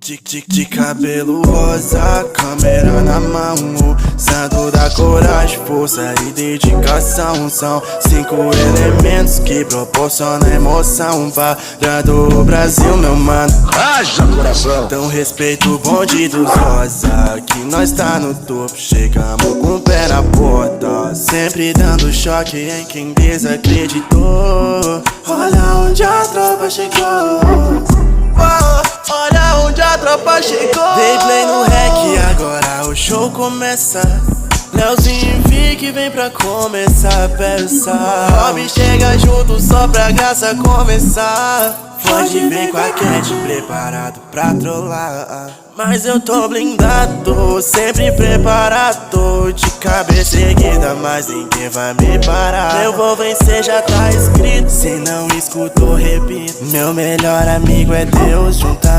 De cabelo rosa, câmera na mão, o santo da coragem, força e dedicação. São 5 elementos que proporcionam emoção parando o Brasil, meu mano. Haja coração! Então respeita o bonde dos rosa, que nós tá no topo, chegamos com o pé na porta, sempre dando choque em quem desacreditou. Olha onde a tropa chegou. Olha onde a tropa chegou. Dei play no rec, agora o show começa. Leozinho Vic vem pra começar a peça. Rob chega junto só pra graça começar. Pode vir com a Cat preparado pra trollar, mas eu tô blindado, sempre preparado. De cabeça erguida, mas ninguém vai me parar. Eu vou vencer, já tá escrito, se não escutou, repito. Meu melhor amigo é Deus, juntamente